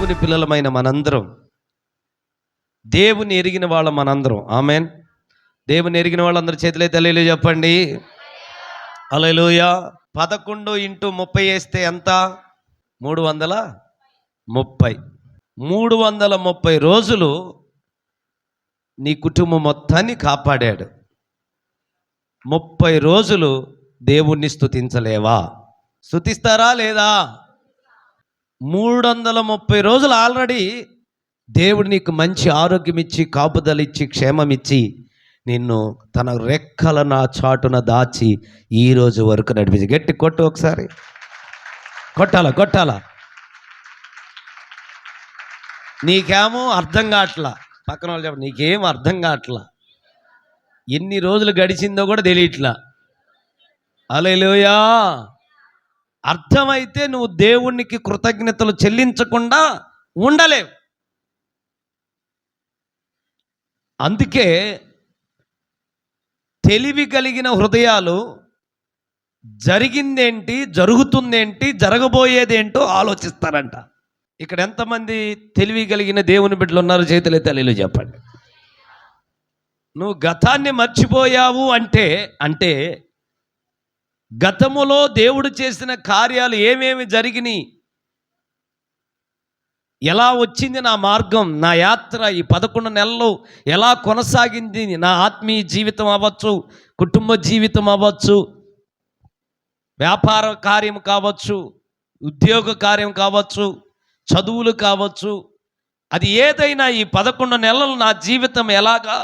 దేవుని పిల్లలమైన మనందరం, దేవుని ఎరిగిన వాళ్ళ మనందరం. ఆమెన్. దేవుని ఎరిగిన వాళ్ళందరూ చేతులైతే హల్లెలూయా చెప్పండి. హల్లెలూయా. 11 × 30 వేస్తే ఎంత? 330. 330 రోజులు నీ కుటుంబం మొత్తాన్ని కాపాడాడు. 30 రోజులు దేవుణ్ణి స్తుతించలేవా? స్తుతిస్తారా లేదా? 330 రోజులు ఆల్రెడీ దేవుడు నీకు మంచి ఆరోగ్యం ఇచ్చి, కాపుదల ఇచ్చి, క్షేమం ఇచ్చి, నిన్ను తన రెక్కల నా చాటున దాచి ఈ రోజు వరకు నడిపించి. గట్టి కొట్టు ఒకసారి. కొట్టాలా. నీకేమో అర్థం కావట్లా. పక్కన వాళ్ళు చెప్పండి, నీకేం అర్థం కావట్లా. ఎన్ని రోజులు గడిచిందో కూడా తెలియట్లా. హల్లెలూయా. అర్థమైతే నువ్వు దేవునికి కృతజ్ఞతలు చెల్లించకుండా ఉండలేవు. అందుకే తెలివి కలిగిన హృదయాలు జరిగిందేంటి, జరుగుతుందేంటి, జరగబోయేదేంటో ఆలోచిస్తారంట. ఇక్కడ ఎంతమంది తెలివి కలిగిన దేవుని బిడ్డలు ఉన్నారు? చేతులెత్తి హల్లెలూయా చెప్పండి. నువ్వు గతాన్ని మర్చిపోయావు అంటే గతములో దేవుడు చేసిన కార్యాలు ఏమేమి జరిగినాయి, ఎలా వచ్చింది నా మార్గం, నా యాత్ర ఈ 11 నెలలు ఎలా కొనసాగింది, నా ఆత్మీయ జీవితం అవ్వచ్చు, కుటుంబ జీవితం అవ్వచ్చు, వ్యాపార కార్యం కావచ్చు, ఉద్యోగ కార్యం కావచ్చు, చదువులు కావచ్చు, అది ఏదైనా ఈ 11 నెలలు నా జీవితం ఎలాగా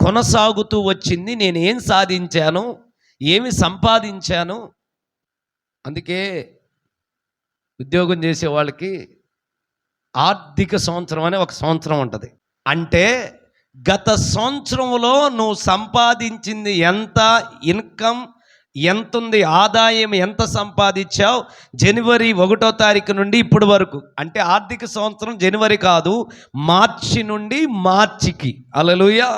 కొనసాగుతూ వచ్చింది, నేను ఏం సాధించాను, ఏమి సంపాదించాను. అందుకే ఉద్యోగం చేసే వాళ్ళకి ఆర్థిక సంవత్సరం అనే ఒక సంవత్సరం ఉంటుంది. అంటే గత సంవత్సరంలో నువ్వు సంపాదించింది ఎంత, ఇన్కమ్ ఎంత ఉంది, ఆదాయం ఎంత సంపాదించావు, జనవరి 1వ తారీఖు నుండి ఇప్పటి వరకు. అంటే ఆర్థిక సంవత్సరం జనవరి కాదు, మార్చి నుండి మార్చికి. హల్లెలూయా.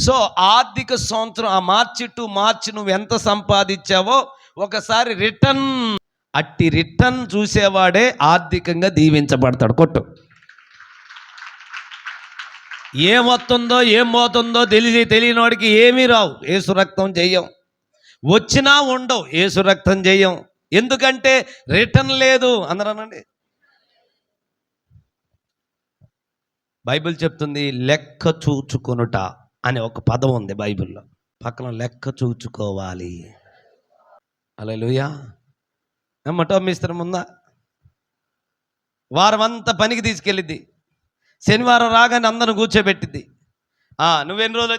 సో ఆర్థిక సంవత్సరం ఆ మార్చి టు మార్చి నువ్వు ఎంత సంపాదించావో ఒకసారి అట్టి రిటర్న్ చూసేవాడే ఆర్థికంగా దీవించబడతాడు. కొట్టు. ఏమొస్తుందో ఏం పోతుందో తెలియనివాడికి ఏమీ రావు. యేసు రక్తం చెయ్యం, వచ్చినా ఉండవు. యేసు రక్తం చెయ్యం. ఎందుకంటే రిటర్న్ లేదు. అందరూ అనండి. బైబిల్ చెప్తుంది లెక్క చూచుకొనుట అనే ఒక పదం ఉంది బైబిల్లో. పక్కన లెక్క చూచుకోవాలి. హల్లెలూయా. ఏమంటో మిస్త్రం ఉందా? వారం అంతా పనికి తీసుకెళ్ళిద్ది. శనివారం రాగానే అందరిని కూర్చోబెట్టిద్ది. నువ్వెన్ని రోజులు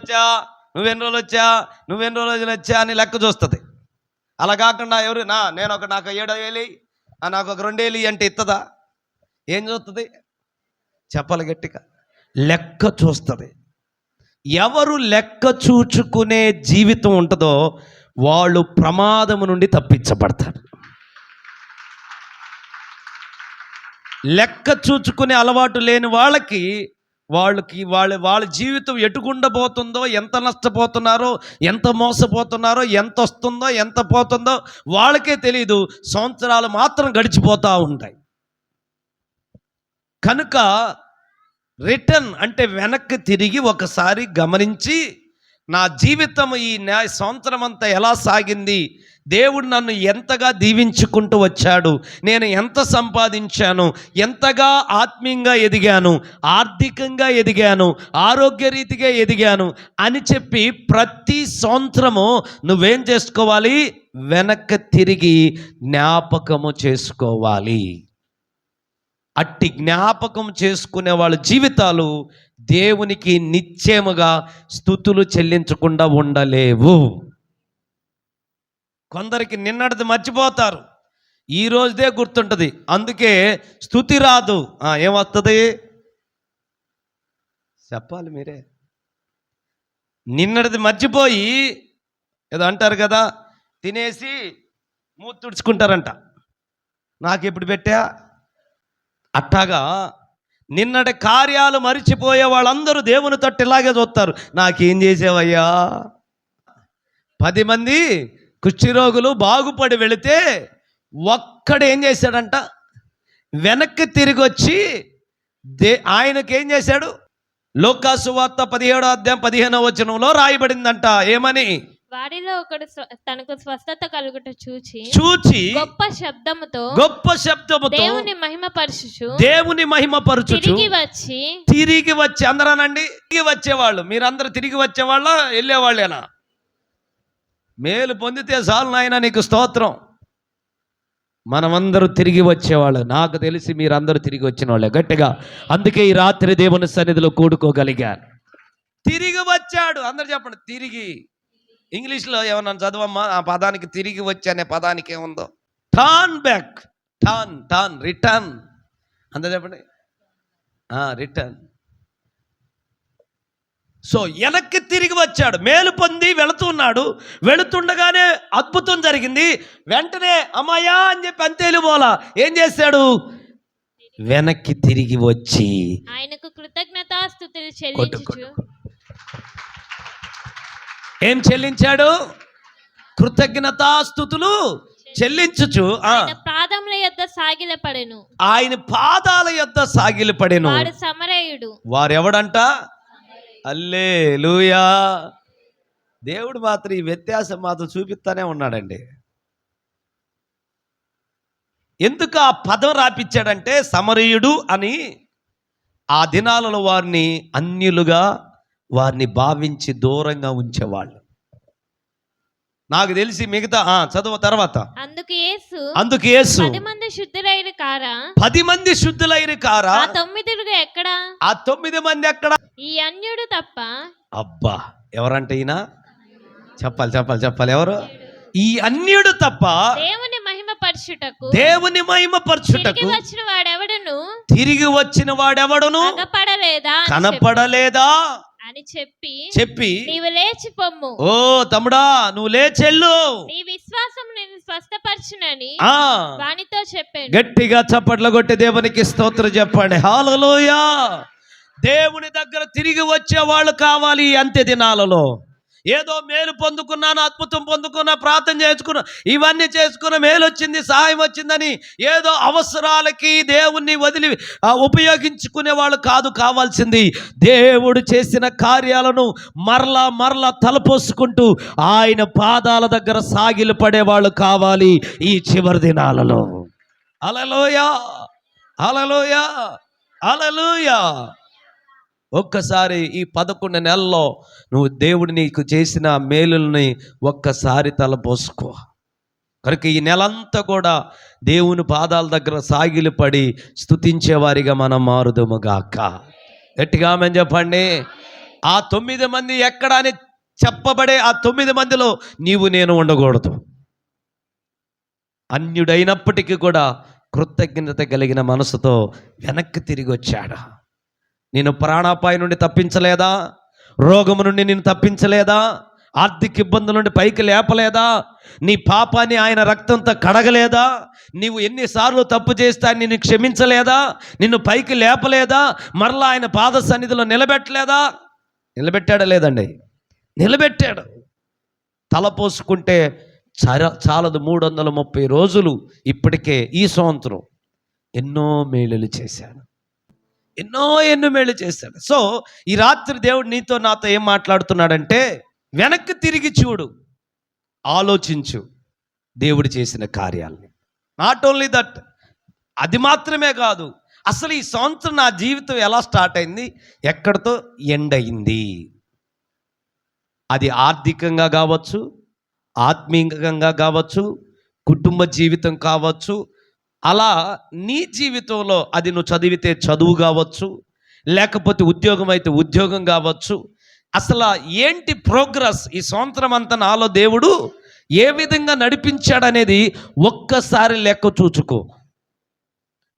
వచ్చా అని లెక్క చూస్తుంది. అలా కాకుండా నాకు 7,000, నాకు ఒక 2,000 అంటే ఇస్తుందా? ఏం చూస్తుంది? చెప్పాలి గట్టిగా. లెక్క చూస్తుంది. ఎవరు లెక్క చూచుకునే జీవితం ఉంటుందో వాళ్ళు ప్రమాదము నుండి తప్పించబడతారు. లెక్క చూచుకునే అలవాటు లేని వాళ్ళకి వాళ్ళ జీవితం ఎటుకుండబోతుందో, ఎంత నష్టపోతున్నారో, ఎంత మోసపోతున్నారో, ఎంత వస్తుందో ఎంత పోతుందో వాళ్ళకే తెలియదు. సంవత్సరాలు మాత్రం గడిచిపోతూ ఉంటాయి. కనుక రిటర్న్ అంటే వెనక్కి తిరిగి ఒకసారి గమనించి, నా జీవితం ఈ సంవత్సరం అంతా ఎలా సాగింది, దేవుడు నన్ను ఎంతగా దీవించుకుంటూ వచ్చాడు, నేను ఎంత సంపాదించాను, ఎంతగా ఆత్మీయంగా ఎదిగాను, ఆర్థికంగా ఎదిగాను, ఆరోగ్యరీతిగా ఎదిగాను అని చెప్పి ప్రతి సంవత్సరము నువ్వేం చేసుకోవాలి? వెనక్కి తిరిగి జ్ఞాపకము చేసుకోవాలి. అట్టి జ్ఞాపకం చేసుకునే వాళ్ళ జీవితాలు దేవునికి నిత్యముగా స్తుతులు చెల్లించకుండా ఉండలేవు. కొందరికి నిన్నటిది మర్చిపోతారు, ఈ రోజుదే గుర్తుంటుంది. అందుకే స్తుతి రాదు. ఏమొస్తుంది చెప్పాలి మీరే. నిన్నటిది మర్చిపోయి ఏదో అంటారు కదా, తినేసి మూతి తుడుచుకుంటారంట. నాకు ఎప్పుడు పెట్టా? అట్టాగా నిన్నటి కార్యాలు మరిచిపోయే వాళ్ళందరూ దేవుని తట్టు ఇలాగే చూస్తారు. నాకేం చేసావయ్యా? 10 మంది కుష్ఠరోగులు బాగుపడి వెళితే ఒక్కడు ఏం చేశాడంట? వెనక్కి తిరిగి వచ్చి ఆయనకేం చేశాడు? లోకాసు వార్త 17వ అధ్యాయం 15వ వచనంలో రాయబడిందంట, ఏమని? వారిలో ఒకడు తనకు స్వస్థత కలుగుట చూచి గొప్ప శబ్దముతో దేవుని మహిమపరచుచు తిరిగి వచ్చి అందరానండి, తిరిగి వచ్చేవాళ్ళు. మీరందరూ తిరిగి వచ్చేవాళ్ళ, వెళ్ళేవాళ్ళేనా? మేలు పొందితే చాలు నాయన నీకు స్తోత్రం. మనమందరూ తిరిగి వచ్చేవాళ్ళు. నాకు తెలిసి మీరందరూ తిరిగి వచ్చిన వాళ్ళే గట్టిగా. అందుకే ఈ రాత్రి దేవుని సన్నిధిలో కూడుకోగలిగారు. తిరిగి వచ్చాడు. అందరు చెప్పండి తిరిగి. ఇంగ్లీష్లో ఏమన్నా చదవమ్మా ఆ పదానికి, తిరిగి వచ్చి అనే పదానికి ఏముందో? Turn back, turn return. అందరు చెప్పండి రిటర్న్. సో వెనక్కి తిరిగి వచ్చాడు. మేలు పొంది వెళుతున్నాడు. వెళుతుండగానే అద్భుతం జరిగింది. వెంటనే అమ్మాయా అని చెప్పి అంతేలు పోలా. ఏం చేశాడు? వెనక్కి తిరిగి వచ్చి ఆయనకు కృతజ్ఞతాస్తుతులు చెల్లించుచు. ఏం చెల్లించాడు? కృతజ్ఞతాస్తుతులు చెల్లించుచు పాదముల యొద్ద సాగిలపడెను. ఆయన పాదాల యొద్ద సాగిలపడెను. వాడు సమరయుడు. వారెవడంట? హల్లెలూయా. దేవుడు మాత్రం ఈ వ్యత్యాసం మాత్రం చూపిస్తానే ఉన్నాడండి. ఎందుకు ఆ పదం రాపిచ్చాడంటే, సమరయుడు అని ఆ దినాలలో వారిని అన్యులుగా వారిని భావించి దూరంగా ఉంచేవాళ్ళు. నాకు తెలిసి మిగతా చదువు తర్వాత. అందుకు యేసు 10 మంది శుద్ధులైన కారా? 10 మంది శుద్ధులైన కారా? ఆ 9 ఎక్కడ? ఆ 9 మంది ఎక్కడ? ఈ అన్యుడు తప్ప. అబ్బా, ఎవరంటే ఈయన? చెప్పాలి ఎవరు? ఈ అన్యుడు తప్ప దేవుని మహిమపరచుటకు తిరిగి వచ్చిన వాడెవడును కనపడలేదా అని చెప్పి నీవు లేచి పొమ్ము. ఓ తమ్ముడా, నువ్వు లేచెళ్ళు, నీ విశ్వాసం నిన్ను స్వస్థపరచునని వానితో చెప్పాను. గట్టిగా చప్పట్లు కొట్టి దేవునికి స్తోత్రం చెప్పండి. హల్లెలూయా. దేవుని దగ్గర తిరిగి వచ్చే వాళ్ళు కావాలి. అంత్య దినాలలో ఏదో మేలు పొందుకున్నాను, అద్భుతం పొందుకున్నా, ప్రార్థన చేసుకున్నా, ఇవన్నీ చేసుకున్న, మేలు వచ్చింది, సహాయం వచ్చిందని ఏదో అవసరాలకి దేవుణ్ణి వదిలి ఉపయోగించుకునే వాళ్ళు కాదు కావాల్సింది. దేవుడు చేసిన కార్యాలను మరలా తలపోసుకుంటూ ఆయన పాదాల దగ్గర సాగిలు పడేవాళ్ళు కావాలి ఈ చివరి దినాలలో. హల్లెలూయా, హల్లెలూయా, హల్లెలూయా. ఒక్కసారి ఈ 11 నెలల్లో నువ్వు దేవుడు నీకు చేసిన మేలుల్ని ఒక్కసారి తలపోసుకో. కనుక ఈ నెలంతా కూడా దేవుని పాదాల దగ్గర సాగిలు పడి స్తుతించేవారిగా మనం మారుదుముగాక. గట్టిగా ఆమేన్ చెప్పండి. ఆ 9 మంది ఎక్కడ అని చెప్పబడే ఆ 9 మందిలో నీవు నేను ఉండకూడదు. అన్యుడైనప్పటికీ కూడా కృతజ్ఞత కలిగిన మనసుతో వెనక్కి తిరిగి వచ్చాడు. నేను ప్రాణాపాయం నుండి తప్పించలేదా? రోగము నుండి నేను తప్పించలేదా? ఆర్థిక ఇబ్బందుల నుండి పైకి లేపలేదా? నీ పాపాన్ని ఆయన రక్తంతో కడగలేదా? నీవు ఎన్నిసార్లు తప్పు చేస్తే ఆయన నిన్ను క్షమించలేదా? నిన్ను పైకి లేపలేదా? మరలా ఆయన పాద సన్నిధిలో నిలబెట్టలేదా? నిలబెట్టాడా? లేదండి, నిలబెట్టాడు. తలపోసుకుంటే చాలదు. 330 రోజులు ఇప్పటికే ఈ సంవత్సరం ఎన్నో మేలులు చేశాడు, ఎన్నో మేలు చేశాడు. సో ఈ రాత్రి దేవుడు నీతో నాతో ఏం మాట్లాడుతున్నాడంటే, వెనక్కి తిరిగి చూడు, ఆలోచించు దేవుడు చేసిన కార్యాలని. నాట్ ఓన్లీ దట్, అది మాత్రమే కాదు, అసలు ఈ సంవత్సరం నా జీవితం ఎలా స్టార్ట్ అయింది, ఎక్కడితో ఎండ్ అయింది. అది ఆర్థికంగా కావచ్చు, ఆత్మీయంగా కావచ్చు, కుటుంబ జీవితం కావచ్చు. అలా నీ జీవితంలో అది నువ్వు చదివితే చదువు కావచ్చు, లేకపోతే ఉద్యోగం అయితే ఉద్యోగం కావచ్చు. అసలు ఏంటి ప్రోగ్రెస్ ఈ సంవత్సరం అంతా నాలో దేవుడు ఏ విధంగా నడిపించాడనేది ఒక్కసారి లెక్క చూచుకో.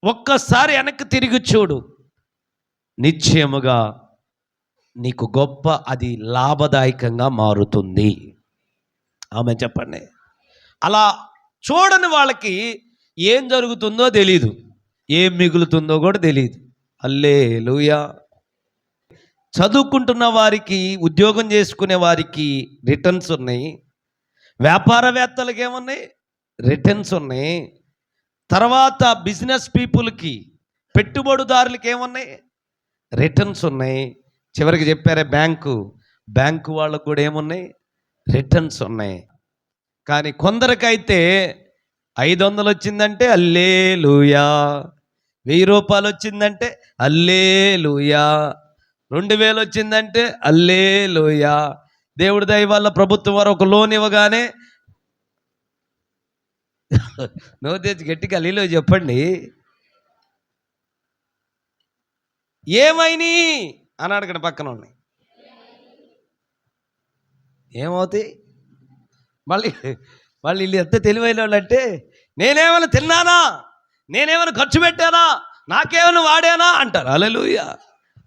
ఒక్కసారి వెనక్కి తిరిగి చూడు. నిశ్చయముగా నీకు గొప్ప అది లాభదాయకంగా మారుతుంది. ఆమె చెప్పండి. అలా చూడని వాళ్ళకి ఏం జరుగుతుందో తెలీదు, ఏం మిగులుతుందో కూడా తెలియదు. హల్లెలూయా. చదువుకుంటున్న వారికి, ఉద్యోగం చేసుకునే వారికి రిటర్న్స్ ఉన్నాయి. వ్యాపారవేత్తలకి ఏమున్నాయి? రిటర్న్స్ ఉన్నాయి. తర్వాత బిజినెస్ పీపుల్కి, పెట్టుబడిదారులకి ఏమున్నాయి? రిటర్న్స్ ఉన్నాయి. చివరికి చెప్పారే బ్యాంకు వాళ్ళకు కూడా ఏమున్నాయి? రిటర్న్స్ ఉన్నాయి. కానీ కొందరికైతే 500 వచ్చిందంటే హల్లెలూయా, 1000 రూపాయలు వచ్చిందంటే హల్లెలూయా, 2000 వచ్చిందంటే హల్లెలూయా. దేవుడి దయ వల్ల ప్రభుత్వం వారు ఒక లోన్ ఇవ్వగానే నోరు తెచ్చి గట్టిగా హల్లెలూయా చెప్పండి. ఏమైనా అని అడగండి పక్కన ఉన్నాయి. ఏమవుతాయి? మళ్ళీ వీళ్ళు ఎంత తెలివైన వాళ్ళు అంటే, నేనేమైనా తిన్నానా, నేనేమైనా ఖర్చు పెట్టానా, నాకేమైనా వాడానా అంటారు. హల్లెలూయా.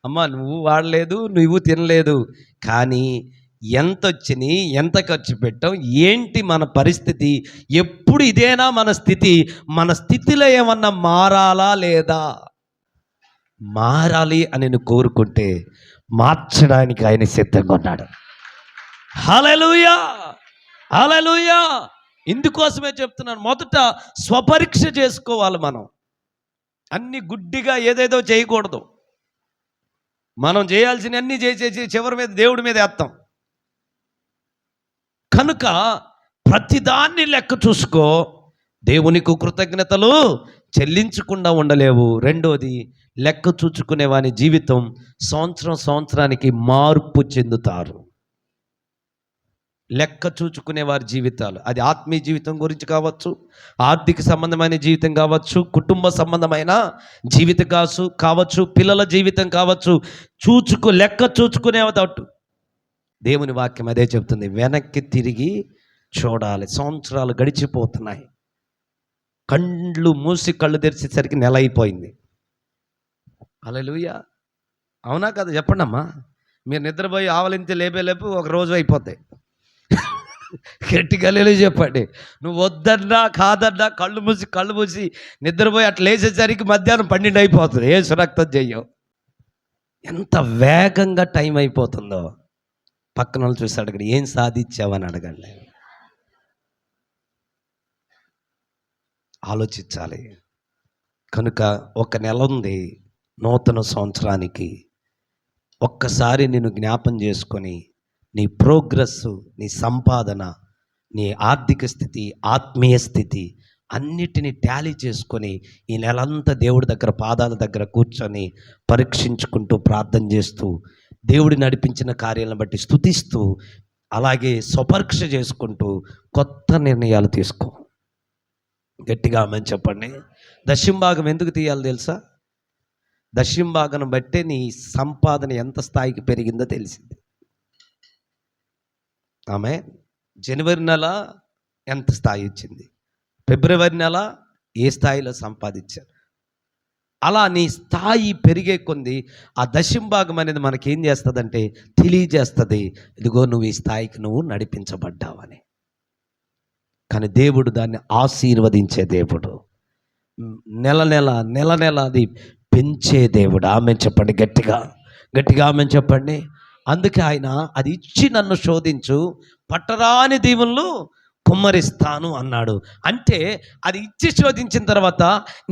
అమ్మా, నువ్వు వాడలేదు, నువ్వు తినలేదు, కానీ ఎంత వచ్చినాయి, ఎంత ఖర్చు పెట్టాం, ఏంటి మన పరిస్థితి, ఎప్పుడు ఇదేనా మన స్థితి? మన స్థితిలో ఏమన్నా మారాలా లేదా? మారాలి అని నేను కోరుకుంటే మార్చడానికి ఆయన సిద్ధంగా ఉన్నాడు. హల్లెలూయా, హల్లెలూయా. ఇందుకోసమే చెప్తున్నాను, మొదట స్వపరీక్ష చేసుకోవాలి. మనం అన్ని గుడ్డిగా ఏదేదో చేయకూడదు. మనం చేయాల్సిన అన్ని చేసేసి చివరి మీద దేవుడి మీద వేస్తాం. కనుక ప్రతిదాన్ని లెక్క చూసుకో. దేవునికి కృతజ్ఞతలు చెల్లించకుండా ఉండలేవు. రెండోది, లెక్క చూచుకునే వాని జీవితం సంవత్సరానికి మార్పు చెందుతారు. లెక్క చూచుకునే వారి జీవితాలు, అది ఆత్మీయ జీవితం గురించి కావచ్చు, ఆర్థిక సంబంధమైన జీవితం కావచ్చు, కుటుంబ సంబంధమైన జీవితం కావచ్చు, పిల్లల జీవితం కావచ్చు, లెక్క చూచుకునే తట్టు దేవుని వాక్యం అదే చెప్తుంది. వెనక్కి తిరిగి చూడాలి. సంవత్సరాలు గడిచిపోతున్నాయి. కళ్ళు మూసి కళ్ళు తెరిచేసరికి నెల అయిపోయింది. హల్లెలూయా. అవునా కదా? చెప్పండి అమ్మా. మీరు నిద్రపోయి ఆవలింతే లేపే ఒక రోజు అయిపోతాయి. గట్టిగా హల్లెలూయా చెప్పండి. నువ్వు వద్దన్నా కాదన్నా కళ్ళు మూసి నిద్రపోయి అట్లా లేచేసరికి మధ్యాహ్నం 12 అయిపోతుంది. ఏ సురక్తం చెయ్యం. ఎంత వేగంగా టైం అయిపోతుందో. పక్కన వాళ్ళు చూసి అడగండి, ఏం సాధించావని అడగండి. ఆలోచించాలి. కనుక ఒక నెల ఉంది నూతన సంవత్సరానికి. ఒక్కసారి నేను జ్ఞాపం చేసుకొని నీ ప్రోగ్రెస్, నీ సంపాదన, నీ ఆర్థిక స్థితి, ఆత్మీయ స్థితి అన్నిటినీ టాలీ చేసుకొని ఈ నెలంతా దేవుడి దగ్గర పాదాల దగ్గర కూర్చొని పరీక్షించుకుంటూ ప్రార్థన చేస్తూ దేవుడి నడిపించిన కార్యాలను బట్టి స్తుతిస్తూ అలాగే స్వపరీక్ష చేసుకుంటూ కొత్త నిర్ణయాలు తీసుకో. గట్టిగా ఆమేన్ చెప్పండి. దశంభాగం ఎందుకు తీయాలి తెలుసా? దశంభాగం బట్టే నీ సంపాదన ఎంత స్థాయికి పెరిగిందో తెలిసింది. ఆమె జనవరి నెల ఎంత స్థాయి వచ్చింది, ఫిబ్రవరి నెల ఏ స్థాయిలో సంపాదించారు, అలా నీ స్థాయి పెరిగే కొంది ఆ దశంభాగం అనేది మనకేం చేస్తుందంటే తెలియజేస్తుంది, ఇదిగో నువ్వు ఈ స్థాయికి నువ్వు నడిపించబడ్డావని. కానీ దేవుడు దాన్ని ఆశీర్వదించే దేవుడు, నెల నెల అది పెంచే దేవుడు. ఆమేన్ చెప్పండి. గట్టిగా ఆమేన్ చెప్పండి. అందుకే ఆయన అది ఇచ్చి నన్ను శోధించు, పట్టరాని దీవులను కుమ్మరిస్తాను అన్నాడు. అంటే అది ఇచ్చి శోధించిన తర్వాత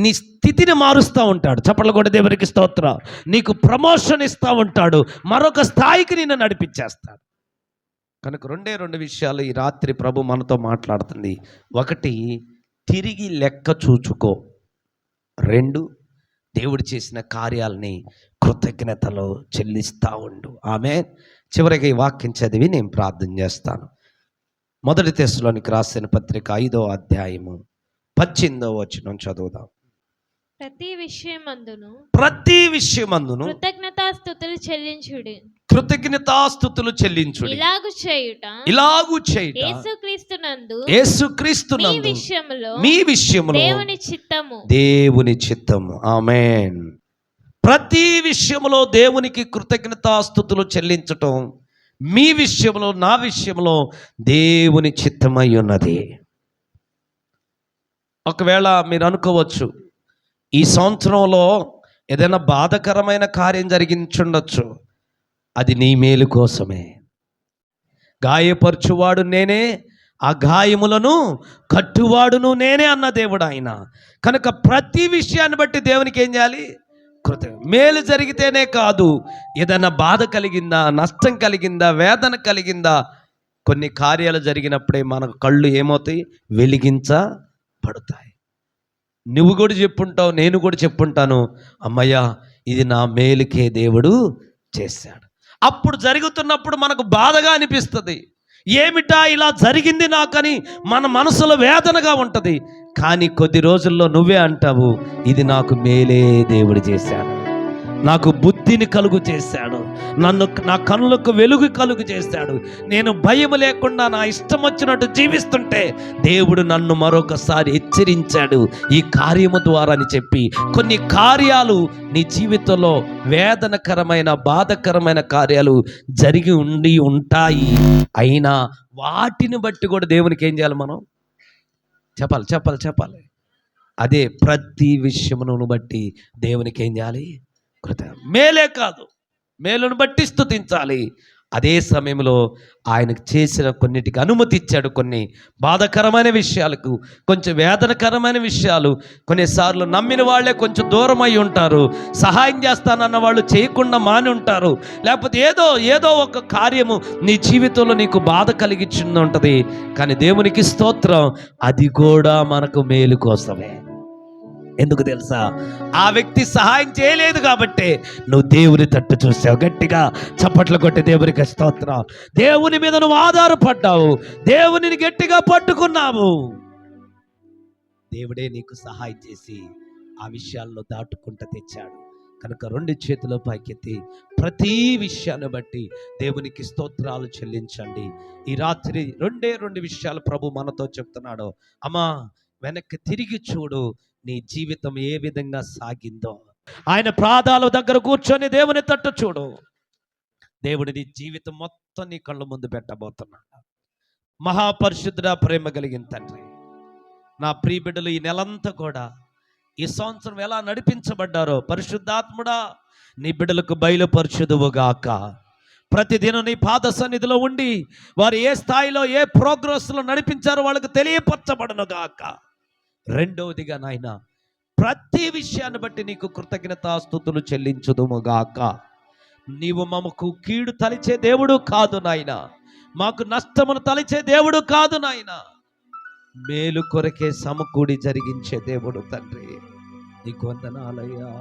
నీ స్థితిని మారుస్తూ ఉంటాడు. చప్పట్లు కూడా దేవునికి స్తోత్రం. నీకు ప్రమోషన్ ఇస్తూ ఉంటాడు, మరొక స్థాయికి నిన్ను నడిపించేస్తాడు. కనుక రెండు విషయాలు ఈ రాత్రి ప్రభు మనతో మాట్లాడుతుంది. ఒకటి, తిరిగి లెక్క చూచుకో. 2, దేవుడు చేసిన కార్యాలని కృతజ్ఞతలో చెల్లిస్తూ ఉండు. ఆమేన్. చివరిగా ఈ వాక్యం చదివి నేను ప్రార్థన చేస్తాను. 1 తెస్సలోనికి రాసిన పత్రిక 5వ అధ్యాయము 18వ వచనం చదువుదాం. ప్రతి విషయమందును కృతజ్ఞతాస్తుతులు చెల్లించుడి. ఇలాగు చేయుట యేసుక్రీస్తునందు మీ విషయములో దేవుని చిత్తము. ఆమేన్. ప్రతి విషయములో దేవునికి కృతజ్ఞతాస్తుతులు చెల్లించటం మీ విషయంలో, నా విషయంలో దేవుని చిత్తమై ఉన్నది. ఒకవేళ మీరు అనుకోవచ్చు, ఈ సంవత్సరంలో ఏదైనా బాధకరమైన కార్యం జరిగించుండొచ్చు. అది నీ మేలు కోసమే. గాయపరచువాడు నేనే, ఆ గాయములను కట్టువాడును నేనే అన్న దేవుడు ఆయన. కనుక ప్రతి విషయాన్ని బట్టి దేవునికి ఏం చేయాలి? మేలు జరిగితేనే కాదు, ఏదైనా బాధ కలిగిందా, నష్టం కలిగిందా, వేదన కలిగిందా, కొన్ని కార్యాలు జరిగినప్పుడే మన కళ్ళు ఏమవుతాయి, వెలిగించబడతాయి. నువ్వు కూడా చెప్పుంటావు, నేను కూడా చెప్పుంటాను, అమ్మయ్య ఇది నా మేలుకే దేవుడు చేశాడు. అప్పుడు జరుగుతున్నప్పుడు మనకు బాధగా అనిపిస్తుంది, ఏమిటా ఇలా జరిగింది నాకని మన మనసులో వేదనగా ఉంటుంది. కానీ కొద్ది రోజుల్లో నువ్వే అంటావు, ఇది నాకు మేలే దేవుడు చేశాడు, నాకు బుద్ధిని కలుగు చేశాడు, నా కన్నులకు వెలుగు కలుగు చేశాడు, నేను భయం లేకుండా నా ఇష్టం వచ్చినట్టు జీవిస్తుంటే దేవుడు నన్ను మరొకసారి హెచ్చరించాడు ఈ కార్యము ద్వారా అని చెప్పి, కొన్ని కార్యాలు నీ జీవితంలో వేదనకరమైన బాధకరమైన కార్యాలు జరిగి ఉంటాయి. అయినా వాటిని బట్టి కూడా దేవునికి ఏం చేయాలి, మనం చెప్పాలి. అదే ప్రతి విషయమును బట్టి దేవునికి ఏం చేయాలి, మేలే కాదు, మేలును బట్టి స్తుతించాలి. అదే సమయంలో ఆయనకు చేసిన కొన్నిటికి అనుమతి ఇచ్చాడు. కొన్ని బాధకరమైన విషయాలకు, కొంచెం వేదనకరమైన విషయాలు, కొన్నిసార్లు నమ్మిన వాళ్ళే కొంచెం దూరం అయి ఉంటారు, సహాయం చేస్తానన్న వాళ్ళు చేయకుండా మాని ఉంటారు, లేకపోతే ఏదో ఒక కార్యము నీ జీవితంలో నీకు బాధ కలిగించింది ఉంటుంది. కానీ దేవునికి స్తోత్రం, అది కూడా మనకు మేలు కోసమే. ఎందుకు తెలుసా, ఆ వ్యక్తి సహాయం చేయలేదు కాబట్టి నువ్వు దేవుని తట్టు చూసావు. గట్టిగా చప్పట్లు కొట్టి దేవునికి స్తోత్రం. దేవుని మీద నువ్వు ఆధారపడ్డావు, దేవునిని గట్టిగా పట్టుకున్నావు, దేవుడే నీకు సహాయం చేసి ఆ విషయాల్లో దాటుకుంటూ తెచ్చాడు. కనుక రెండు చేతుల పైకెత్తి ప్రతి విషయాన్ని బట్టి దేవునికి స్తోత్రాలు చెల్లించండి. ఈ రాత్రి రెండు విషయాలు ప్రభు మనతో చెప్తున్నాడు. అమ్మా, వెనక్కి తిరిగి చూడు, నీ జీవితం ఏ విధంగా సాగిందో. ఆయన పాదాల దగ్గర కూర్చొని దేవుని తట్టు చూడు. దేవుడి నీ జీవితం మొత్తం నీ కళ్ళ ముందు పెట్టబోతున్నాడు. మహాపరిశుద్ధుడా, ప్రేమ కలిగిన తండ్రి, నా ప్రియ బిడ్డలు ఈ నెలంతా కూడా ఈ సంవత్సరం ఎలా నడిపించబడ్డారో పరిశుద్ధాత్ముడా నీ బిడ్డలకు బయలుపరచుదువుగాక. ప్రతిదినం నీ పాద సన్నిధిలో ఉండి వారు ఏ స్థాయిలో ఏ ప్రోగ్రెస్లో నడిపించారో వాళ్ళకు తెలియపరచబడను గాక. రెండవదిగా నాయన, ప్రతి విషయాన్ని బట్టి నీకు కృతజ్ఞతాస్తుతులు చెల్లించుదుముగాక. నీవు మమకు కీడు తలిచే దేవుడు కాదు నాయన, మాకు నష్టమును తలిచే దేవుడు కాదు నాయన, మేలు కొరకే సమకూడి జరిగించే దేవుడు తండ్రి. నీకు వందనాలయ్యా.